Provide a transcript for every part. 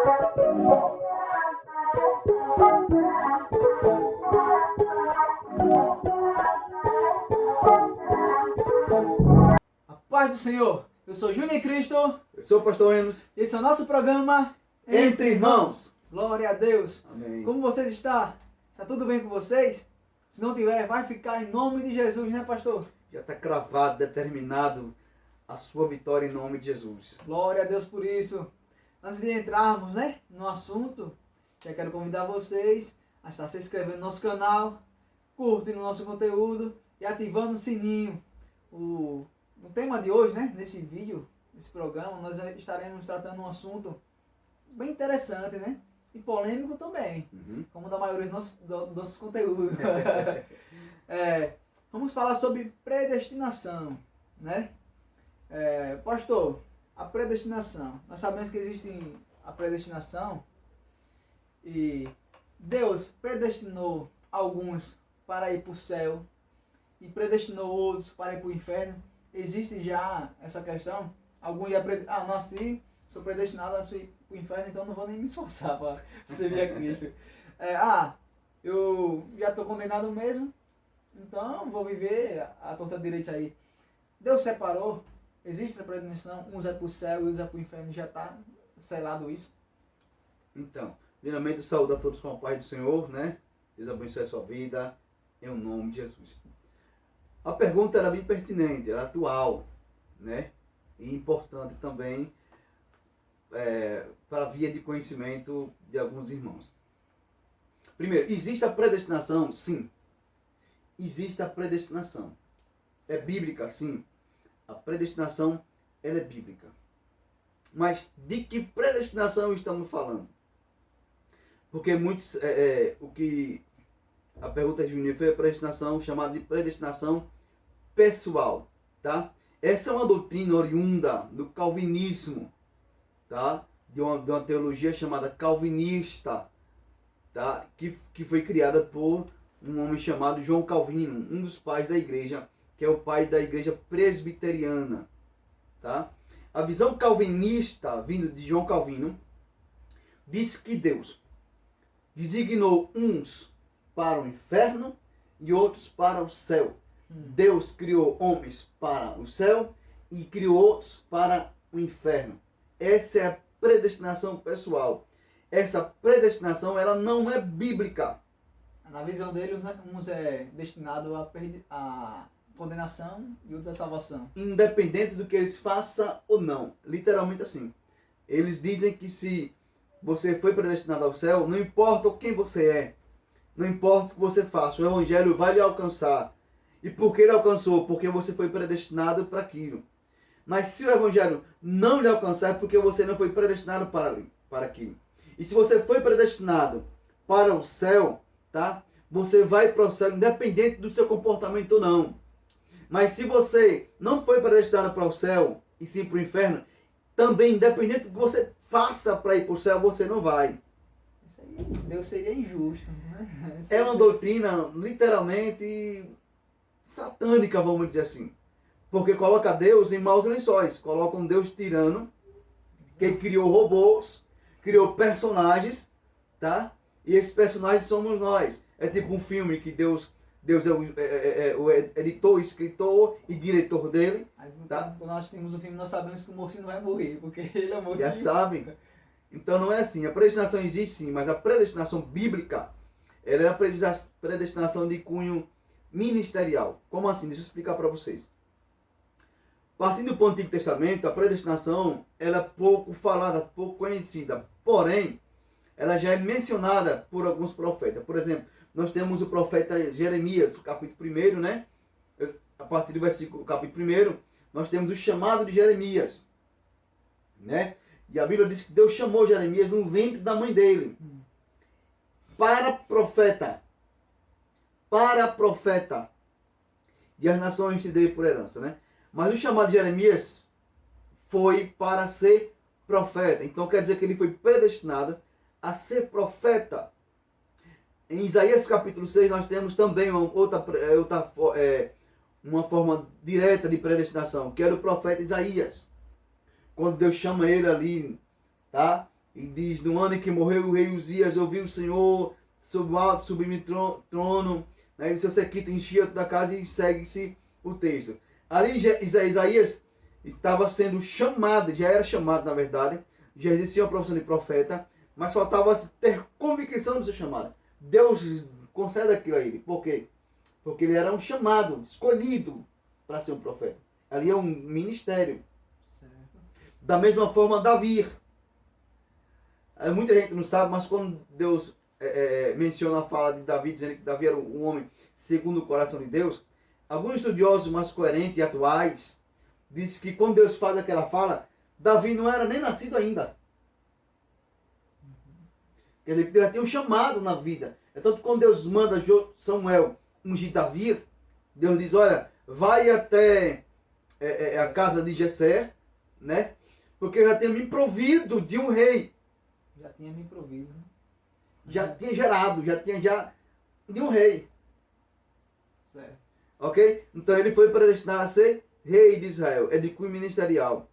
A paz do Senhor, eu sou Júnior Cristo, Eu sou o pastor Enos. esse é o nosso programa Entre Irmãos. Glória a Deus. Amém. Como vocês estão? Está tudo bem com vocês? Se não tiver, vai ficar em nome de Jesus, né, pastor? Já está cravado, determinado a sua vitória em nome de Jesus. Glória a Deus por isso. Antes de entrarmos, né, no assunto, já quero convidar vocês a estar se inscrevendo no nosso canal, curtindo o nosso conteúdo e ativando o sininho. No tema de hoje, né, nesse vídeo, nesse programa, nós estaremos tratando um assunto bem interessante, né? E polêmico também, como da maioria dos nossos conteúdos. Vamos falar sobre predestinação, né? Pastor, a predestinação. Nós sabemos que existe a predestinação e Deus predestinou alguns para ir para o céu e predestinou outros para ir para o inferno. Existe já essa questão? Alguns já nasci, sou predestinado a ir para o inferno, então não vou nem me esforçar para servir a Cristo. Eu já estou condenado mesmo, então vou viver a torta direita aí. Deus separou, existe essa predestinação, uns é para o céu e outros é para o inferno, já está selado isso? Então, primeiramente, saúde a todos com a paz do Senhor, né? Deus abençoe a sua vida, em nome de Jesus. A pergunta era bem pertinente, era atual, né? E importante também para a via de conhecimento de alguns irmãos. Primeiro, existe a predestinação? Sim. Existe a predestinação. É bíblica? Sim. A predestinação, ela é bíblica. Mas de que predestinação estamos falando? Porque muitos, a pergunta de Juninho foi a predestinação chamada de predestinação pessoal, tá? Essa é uma doutrina oriunda do calvinismo, tá? De uma teologia chamada calvinista, tá? Que foi criada por um homem chamado João Calvino, um dos pais da igreja, que é o pai da igreja presbiteriana, tá? A visão calvinista, vindo de João Calvino, diz que Deus designou uns para o inferno e outros para o céu. Deus criou homens para o céu e criou outros para o inferno. Essa é a predestinação pessoal. Essa predestinação, ela não é bíblica. Na visão dele, uns é destinado à condenação e outros à salvação. Independente do que eles façam ou não. Literalmente assim. Eles dizem que se você foi predestinado ao céu, não importa quem você é, não importa o que você faça, o evangelho vai lhe alcançar. E por que ele alcançou? Porque você foi predestinado para aquilo. Mas se o evangelho não lhe alcançar, é porque você não foi predestinado para aquilo. E se você foi predestinado para o céu, tá? Você vai para o céu independente do seu comportamento ou não. Mas se você não foi predestinado para o céu e sim para o inferno, também independente do que você faça para ir para o céu, você não vai. Isso aí, Deus seria injusto, né? É uma doutrina literalmente satânica, vamos dizer assim. Porque coloca Deus em maus lençóis. Coloca um Deus tirano, que criou robôs, criou personagens, tá? E esses personagens somos nós. É tipo um filme que Deus é o editor, escritor e diretor dele. Aí, tá? quando nós temos o filme, nós sabemos que o mocinho não vai morrer, porque ele é o mocinho. Já sabem. Então não é assim. A predestinação existe sim, mas a predestinação bíblica, ela é a predestinação de cunho ministerial. Como assim? Deixa eu explicar para vocês. Partindo do Antigo Testamento, a predestinação ela é pouco falada, pouco conhecida. Porém, ela já é mencionada por alguns profetas. Por exemplo, nós temos o profeta Jeremias, no capítulo 1, né? A partir do versículo capítulo 1, nós temos o chamado de Jeremias, né? E a Bíblia diz que Deus chamou Jeremias no ventre da mãe dele. Para profeta. Para profeta. E as nações te dei por herança, né? Mas o chamado de Jeremias foi para ser profeta. Então quer dizer que ele foi predestinado a ser profeta. Em Isaías capítulo 6 nós temos também uma forma direta de predestinação, que era o profeta Isaías. Quando Deus chama ele ali, tá? E diz, no ano em que morreu o rei Uzias, ouviu o Senhor sob o alto, sublime trono, né, e seu sequito enchia toda a casa, e segue-se o texto. Ali Isaías estava sendo chamado, já era chamado na verdade, já existia uma profissão de profeta, mas faltava ter convicção do seu chamado. Deus concede aquilo a ele. Por quê? Porque ele era um chamado, escolhido para ser um profeta. Ali é um ministério. Certo. Da mesma forma, Davi. Muita gente não sabe, mas quando Deus menciona a fala de Davi, dizendo que Davi era um homem segundo o coração de Deus, alguns estudiosos mais coerentes e atuais dizem que quando Deus faz aquela fala, Davi não era nem nascido ainda. Ele já tinha um chamado na vida. Então, quando Deus manda Samuel ungir Davi, Deus diz, olha, vai até a casa de Jessé, né? Porque eu já tinha me provido de um rei. Já tinha me provido. Já tinha gerado, já de um rei. Certo. Ok? Então ele foi predestinado a ser rei de Israel. É de cunho ministerial.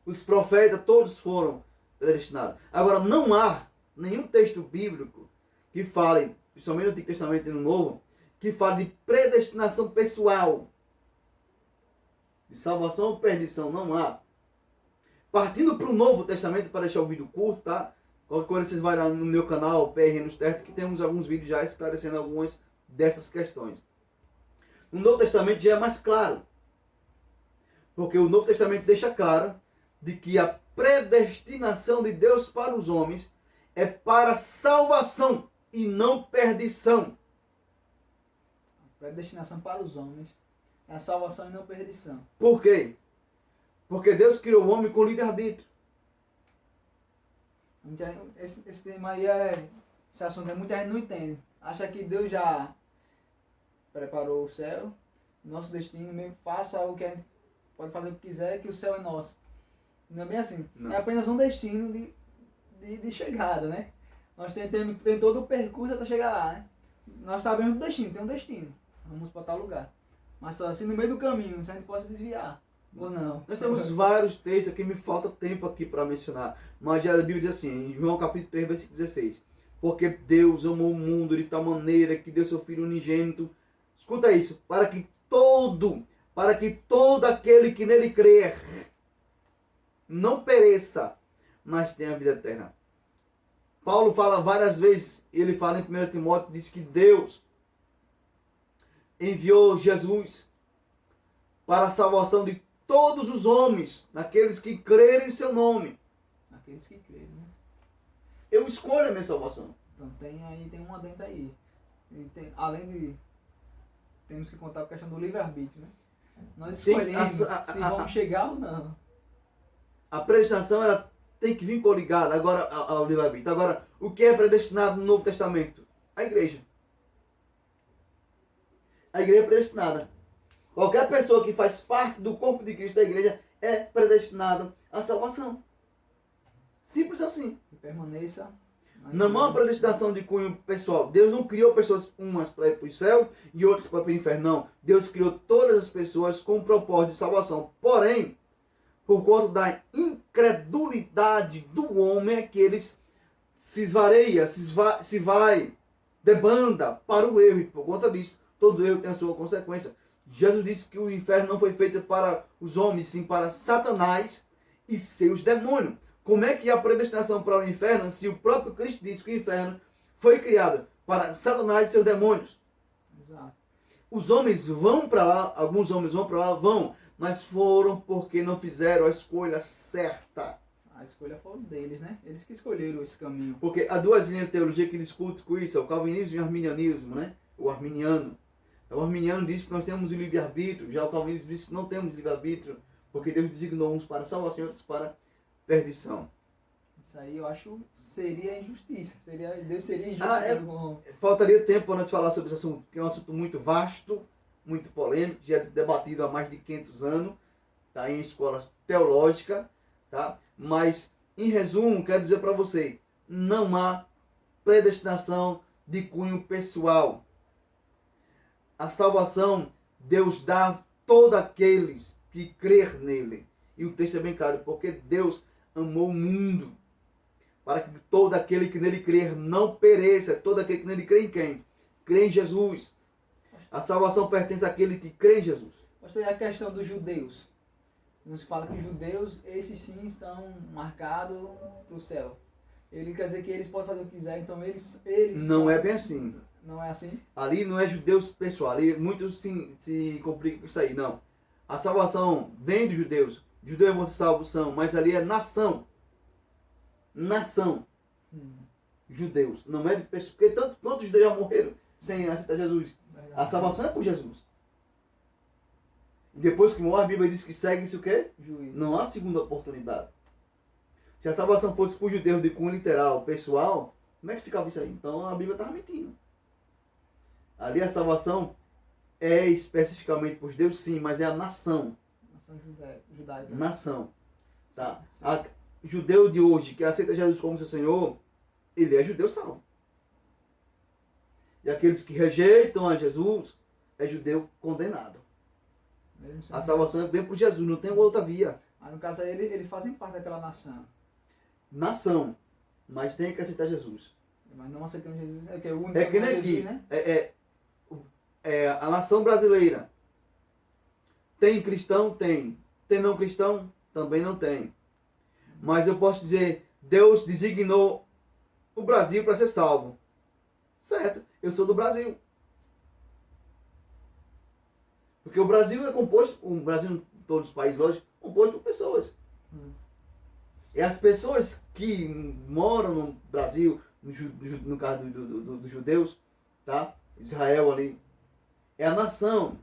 Os profetas todos foram predestinados. Agora, não há nenhum texto bíblico que fale, principalmente no Antigo Testamento e no Novo, que fale de predestinação pessoal. De salvação ou perdição. Não há. Partindo para o Novo Testamento, para deixar o vídeo curto, tá? Qualquer coisa vocês vão lá no meu canal, PR no Certo, que temos alguns vídeos já esclarecendo algumas dessas questões. No Novo Testamento já é mais claro. Porque o Novo Testamento deixa claro de que a predestinação de Deus para os homens é para salvação e não perdição. A predestinação para os homens é a salvação e não perdição. Por quê? Porque Deus criou o homem com livre-arbítrio. Esse tema aí, esse assunto muita gente não entende. Acha que Deus já preparou o céu, nosso destino, mesmo faça o que a gente pode fazer o que quiser, que o céu é nosso. Não é bem assim. Não. É apenas um destino de chegada, né? Nós tem todo o percurso até chegar lá, né? Nós sabemos do destino, tem um destino. Vamos para tal lugar. Mas só assim no meio do caminho, a gente pode se desviar. Ou não. Nós temos vários textos aqui, me falta tempo aqui para mencionar. Mas já a Bíblia diz assim, em João capítulo 3, versículo 16. Porque Deus amou o mundo de tal maneira que deu seu Filho unigênito. Escuta isso. Para que todo aquele que nele crer não pereça, mas tenha vida eterna. Paulo fala várias vezes, ele fala em 1 Timóteo, diz que Deus enviou Jesus para a salvação de todos os homens, naqueles que crerem em seu nome. Naqueles que crerem, né? Eu escolho a minha salvação. Então tem um adendo aí. Temos que contar com a questão do livre-arbítrio, né? Nós escolhemos se vamos chegar ou não. A predestinação ela tem que vir coligada agora ao livre-arbítrio. Agora, o que é predestinado no Novo Testamento? A igreja. A igreja é predestinada. Qualquer pessoa que faz parte do corpo de Cristo da igreja é predestinada à salvação. Simples assim. Que permaneça. Não é uma predestinação de cunho pessoal. Deus não criou pessoas umas para ir para o céu e outras para ir para o inferno. Não. Deus criou todas as pessoas com o propósito de salvação. Porém, por conta da incredulidade do homem, é que eles se esvareia, se vai, debanda para o erro. E por conta disso, todo erro tem a sua consequência. Jesus disse que o inferno não foi feito para os homens, sim para Satanás e seus demônios. Como é que há predestinação para o inferno se o próprio Cristo disse que o inferno foi criado para Satanás e seus demônios? Exato. Os homens vão para lá, alguns homens vão para lá, mas foram porque não fizeram a escolha certa. A escolha foi deles, né? Eles que escolheram esse caminho. Porque há duas linhas de teologia que discutem com isso, é o calvinismo e o arminianismo, né? O arminiano. O arminiano diz que nós temos o livre-arbítrio, já o calvinismo diz que não temos livre-arbítrio, porque Deus designou uns para salvação e outros para perdição. Isso aí eu acho seria injustiça. Deus seria injusto. Faltaria tempo para nós falar sobre esse assunto, porque é um assunto muito vasto, muito polêmico, já é debatido há mais de 500 anos, tá, em escolas teológicas, tá? Mas, em resumo, quero dizer para você, não há predestinação de cunho pessoal. A salvação, Deus dá a todos aqueles que crer nele. E o texto é bem claro, porque Deus amou o mundo. para que todo aquele que nele crer não pereça. Todo aquele que nele crê em quem? Crê em Jesus. A salvação pertence àquele que crê em Jesus. Pastor, e a questão dos judeus? Nos fala que os judeus, esses sim, estão marcados para o céu. Ele quer dizer que eles podem fazer o que quiser, então eles Não são... é bem assim. Não é assim? Ali não é judeus pessoal. Ali muitos se complicam com isso aí. Não. A salvação vem dos judeus. Judeus vão ser salvos, são, mas ali é nação. Nação. Judeus. Não é de pessoas. Porque quantos judeus já morreram sem aceitar Jesus? A salvação é por Jesus. E depois que morre, a Bíblia diz que segue-se o quê? Juízo. Não há segunda oportunidade. Se a salvação fosse por judeus de cunho literal, pessoal, como é que ficava isso aí? Então a Bíblia estava mentindo. Ali a salvação é especificamente por judeus, sim, mas é a nação. Nação judaica. Nação. Tá? Sim. Judeu de hoje que aceita Jesus como seu Senhor, ele é judeu salvo. E aqueles que rejeitam a Jesus, é judeu condenado. Mesmo sendo A salvação vem por Jesus, não tem outra via. Mas no caso aí, eles fazem parte daquela nação. Nação, mas tem que aceitar Jesus. Mas não aceitando Jesus. É que é o único É que nem Jesus, aqui, né? a nação brasileira. Tem cristão? Tem. Tem não cristão? Também não tem. Mas eu posso dizer, Deus designou o Brasil para ser salvo. Certo, eu sou do Brasil. Porque o Brasil é composto, o Brasil, todos os países, lógico, composto por pessoas. É as pessoas que moram no Brasil, no caso dos judeus, tá? Israel ali, é a nação.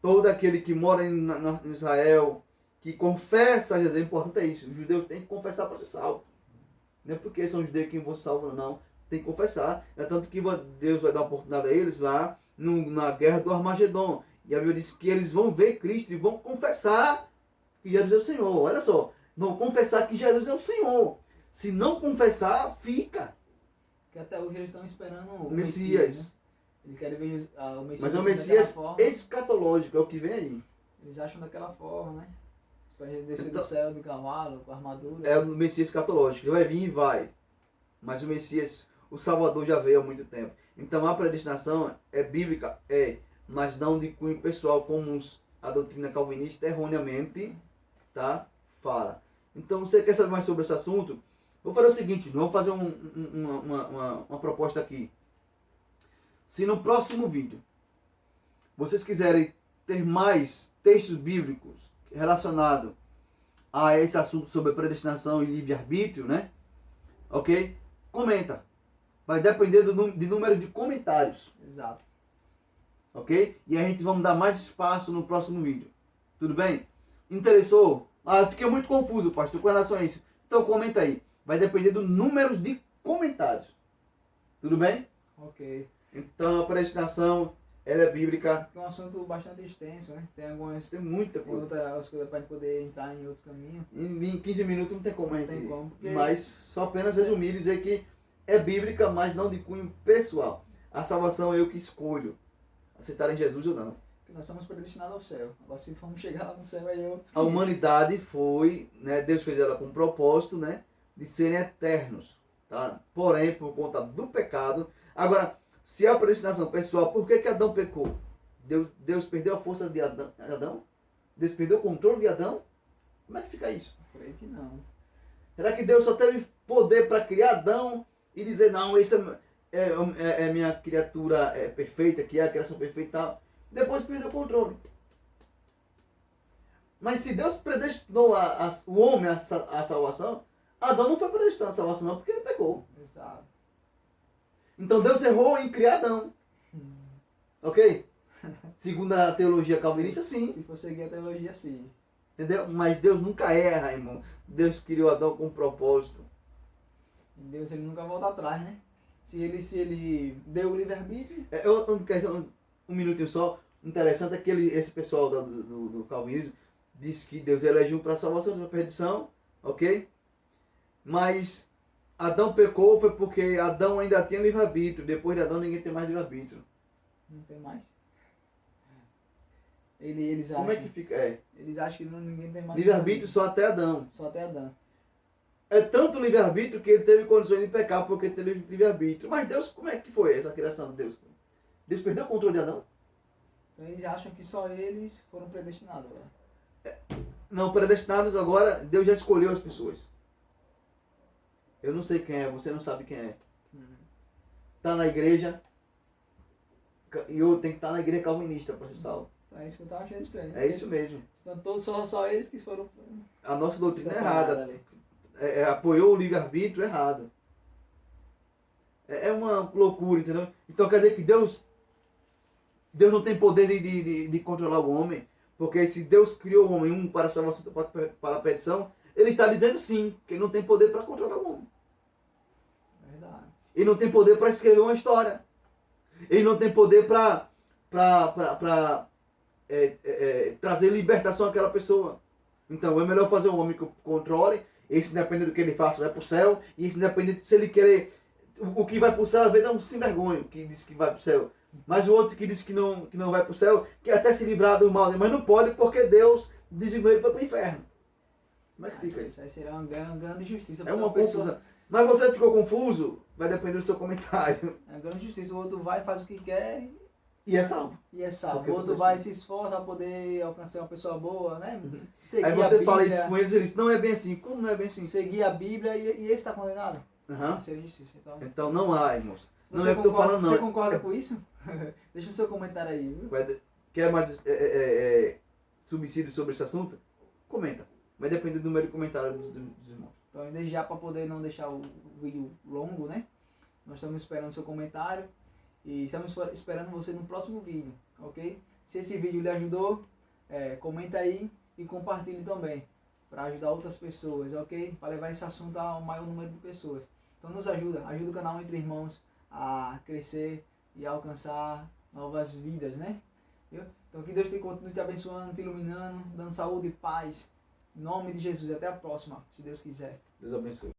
Todo aquele que mora em Israel, que confessa Jesus, é importante é isso. Os judeus têm que confessar para ser salvo. Não é porque são judeus que vão ser salvos, não. Tem que confessar. É tanto que Deus vai dar oportunidade a eles lá na guerra do Armagedon. E a Bíblia diz que eles vão ver Cristo e vão confessar que Jesus é o Senhor. Olha só, vão confessar que Jesus é o Senhor. Se não confessar, fica. Que até hoje eles estão esperando O Messias. Né? Eles querem ver o Messias. Mas é o daquela Messias forma. escatológico, é o que vem aí. Eles acham daquela forma, né? Para ele descer Então, do céu do cavalo, com a armadura. É o Messias escatológico. Ele vai vir e vai. Mas o Messias, o Salvador já veio há muito tempo. Então a predestinação é bíblica, mas não de cunho pessoal, como a doutrina calvinista erroneamente, tá? Fala. Então, você quer saber mais sobre esse assunto? Vou fazer o seguinte, vamos fazer uma proposta aqui. Se no próximo vídeo vocês quiserem ter mais textos bíblicos relacionados a esse assunto sobre predestinação e livre-arbítrio, né? Ok? Comenta. Vai depender de número de comentários. Exato. Ok? E a gente vamos dar mais espaço no próximo vídeo. Tudo bem? Interessou? Ah, fiquei muito confuso, pastor, com relação a isso. Então comenta aí. Vai depender do número de comentários. Tudo bem? Ok. Então a predestinação, ela é bíblica. É um assunto bastante extenso, né? Tem algumas Tem muita tem coisa. outras coisas para poder entrar em outro caminho. Em 15 minutos não tem como a Não gente... tem como, porque Mas só apenas resumir e dizer que é bíblica, mas não de cunho pessoal. A salvação é eu que escolho. Aceitar em Jesus ou não. Porque nós somos predestinados ao céu. Agora se formos chegar lá no céu aí é outros A humanidade foi, né, Deus fez ela com um propósito, né, de serem eternos, tá? Porém, por conta do pecado. Agora, se é a predestinação pessoal, por que Adão pecou? Deus perdeu a força de Adão? Deus perdeu o controle de Adão? Como é que fica isso? Creio que não. Será que Deus só teve poder para criar Adão e dizer, não, isso é minha criatura perfeita, que é a criação perfeita e tal? Depois perdeu o controle. Mas se Deus predestinou o homem à salvação, Adão não foi predestinado à salvação não, porque ele pecou. Exato. Então Deus errou em criar Adão. Ok? Segundo a teologia calvinista, sim. Se for seguir a teologia, sim. Entendeu? Mas Deus nunca erra, irmão. Deus criou Adão com um propósito. E Deus ele nunca volta atrás, né? Se ele deu o livre-arbítrio. Um minutinho só. Interessante é que esse pessoal do calvinismo diz que Deus elegeu para a salvação e para a perdição. Ok? Mas Adão pecou foi porque Adão ainda tinha livre-arbítrio. Depois de Adão ninguém tem mais livre-arbítrio. Não tem mais. Eles acham, Como é que fica? Eles acham que ninguém tem mais Livre-arbítrio só até Adão. Só até Adão. É tanto livre-arbítrio que ele teve condições de pecar porque teve livre-arbítrio. Mas Deus, como é que foi essa criação de Deus? Deus perdeu o controle de Adão? Então eles acham que só eles foram predestinados agora. Não, predestinados agora, Deus já escolheu as pessoas. Eu não sei quem é, você não sabe quem é. Tá na igreja, e eu tenho que estar na igreja calvinista para ser salvo. Então é isso que eu estava achando estranho. É isso mesmo. Estão todos só eles que foram. A nossa doutrina é separados errada. ali. Apoiou o livre-arbítrio errado. É uma loucura, entendeu? Então quer dizer que Deus não tem poder de controlar o homem. Porque se Deus criou o homem, um para a salvação, outro para a perdição, ele está dizendo sim, que ele não tem poder para controlar o homem. Verdade. Ele não tem poder para escrever uma história. Ele não tem poder para trazer libertação àquela pessoa. Então é melhor fazer um homem que controle. Esse, independente do que ele faça, vai para o céu. E esse, independente se ele querer. O que vai para o céu, às vezes é um sem vergonha que diz que vai para o céu. Mas o outro que diz que não vai para o céu, quer até se livrar do mal, mas não pode porque Deus designou ele para o inferno. Como é que fica isso? Isso aí será uma grande injustiça. É uma confusão. Mas você ficou confuso? Vai depender do seu comentário. É uma grande injustiça. O outro vai, faz o que quer E é salvo. e é salvo. Porque O outro eu tô vai, se esforça para poder alcançar uma pessoa boa, né? Seguir Aí a você Bíblia, fala isso com eles e eles, não é bem assim. Como não é bem assim? seguir a Bíblia e esse está condenado. Uhum. Seria injustiça. Então, Então não há, irmãos. Não você é o que eu tô concorda, falando, não. você concorda com isso? Deixa o seu comentário aí, viu? Quer mais subsídio sobre esse assunto? Comenta. Vai depender do número de comentários dos irmãos. Então, desde já, para poder não deixar o vídeo longo, né? Nós estamos esperando o seu comentário e estamos esperando você no próximo vídeo, ok? Se esse vídeo lhe ajudou, comenta aí e compartilhe também, para ajudar outras pessoas, ok? Para levar esse assunto ao maior número de pessoas. Então nos ajuda o canal Entre Irmãos a crescer e a alcançar novas vidas, né? Viu? Então que Deus continue te abençoando, te iluminando, dando saúde e paz. Em nome de Jesus. Até a próxima, se Deus quiser. Deus abençoe.